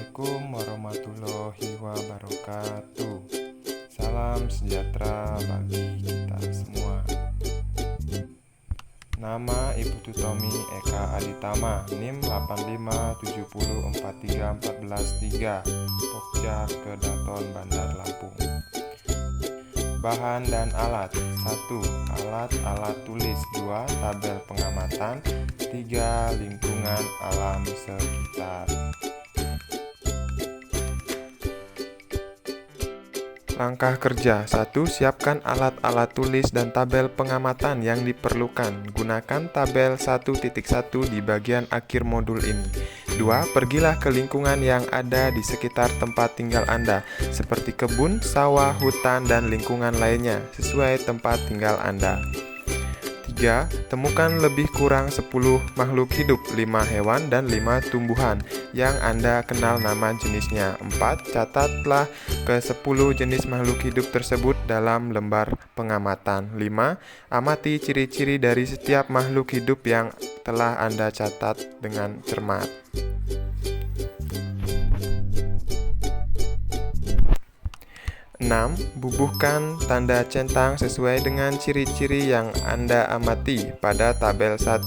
Assalamualaikum warahmatullahi wabarakatuh. Salam sejahtera bagi kita semua. Nama Ibu Tutomi Eka Aditama, NIM 857043413, Pokjar Kedaton, Bandar Lampung. Bahan dan alat: 1. Alat-alat tulis. 2. Tabel pengamatan. 3. Lingkungan alam sekitar. Langkah kerja: 1. Siapkan alat-alat tulis dan tabel pengamatan yang diperlukan. Gunakan tabel 1.1 di bagian akhir modul ini. 2. Pergilah ke lingkungan yang ada di sekitar tempat tinggal Anda, seperti kebun, sawah, hutan, dan lingkungan lainnya, sesuai tempat tinggal Anda. 3. Temukan lebih kurang 10 makhluk hidup, 5 hewan dan 5 tumbuhan yang Anda kenal nama jenisnya. 4. Catatlah ke 10 jenis makhluk hidup tersebut dalam lembar pengamatan. 5. Amati ciri-ciri dari setiap makhluk hidup yang telah Anda catat dengan cermat. 6. Bubuhkan tanda centang sesuai dengan ciri-ciri yang Anda amati pada tabel 1.1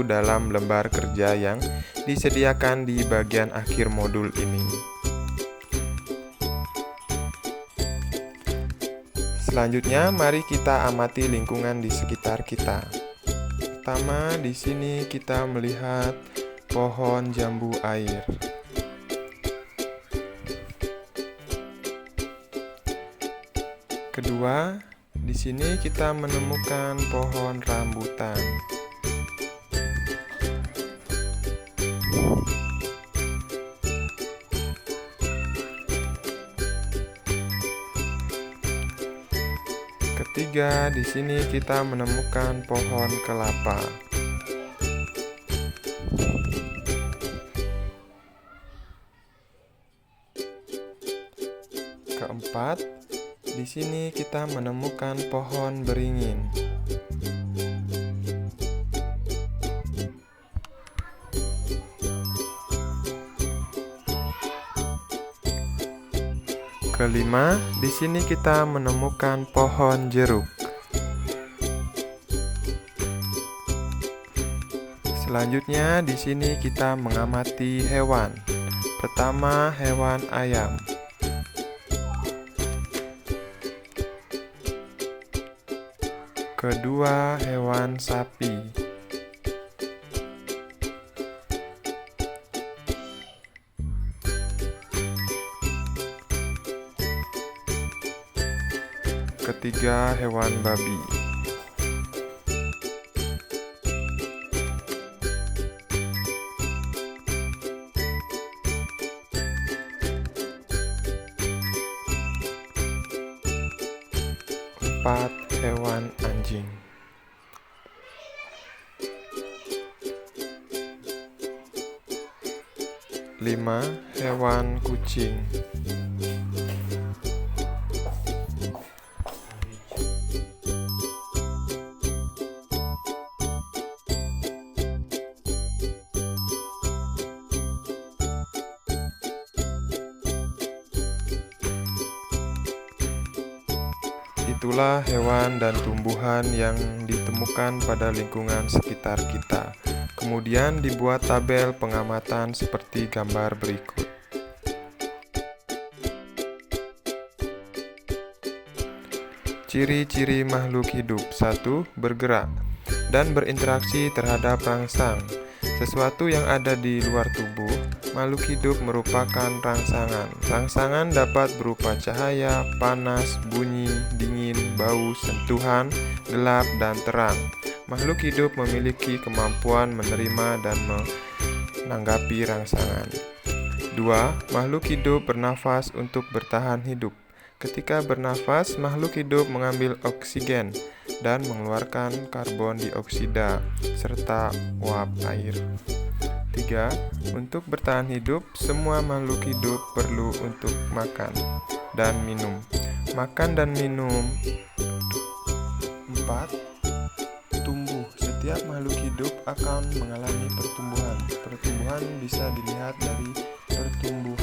dalam lembar kerja yang disediakan di bagian akhir modul ini. Selanjutnya, mari kita amati lingkungan di sekitar kita. Pertama, di sini kita melihat pohon jambu air. Kedua, di sini kita menemukan pohon rambutan. Ketiga, di sini kita menemukan pohon kelapa. Keempat, di sini kita menemukan pohon beringin. Kelima, di sini kita menemukan pohon jeruk. Selanjutnya, di sini kita mengamati hewan. Pertama, hewan ayam. Kedua, hewan sapi. Ketiga, hewan babi. Empat, hewan anjing. 5. Hewan kucing. 'Itulah hewan dan tumbuhan yang ditemukan pada lingkungan sekitar kita. Kemudian dibuat tabel pengamatan seperti gambar berikut. Ciri-ciri makhluk hidup. 1. Bergerak dan berinteraksi terhadap rangsang. Sesuatu yang ada di luar tubuh makhluk hidup merupakan rangsangan. Rangsangan dapat berupa cahaya, panas, bunyi, dingin, bau, sentuhan, gelap, dan terang. Makhluk hidup memiliki kemampuan menerima dan menanggapi rangsangan. 2. Makhluk hidup bernafas untuk bertahan hidup. Ketika bernafas, makhluk hidup mengambil oksigen dan mengeluarkan karbon dioksida serta uap air. 3. Untuk bertahan hidup, semua makhluk hidup perlu untuk makan dan minum. Makan dan minum. 4. Tumbuh. Setiap makhluk hidup akan mengalami pertumbuhan. Pertumbuhan bisa dilihat dari pertumbuhan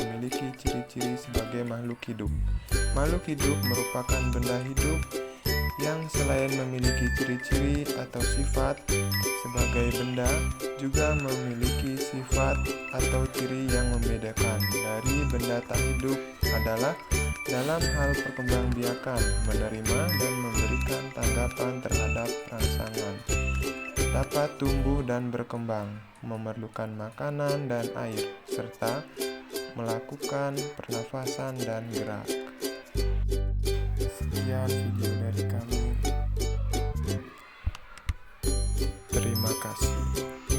memiliki ciri-ciri sebagai makhluk hidup. Makhluk hidup merupakan benda hidup yang selain memiliki ciri-ciri atau sifat sebagai benda, juga memiliki sifat atau ciri yang membedakan dari benda tak hidup adalah dalam hal perkembangbiakan, menerima dan memberikan tanggapan terhadap rangsangan, dapat tumbuh dan berkembang, memerlukan makanan dan air, serta melakukan pernafasan dan gerak. Sekian video dari kami. Terima kasih.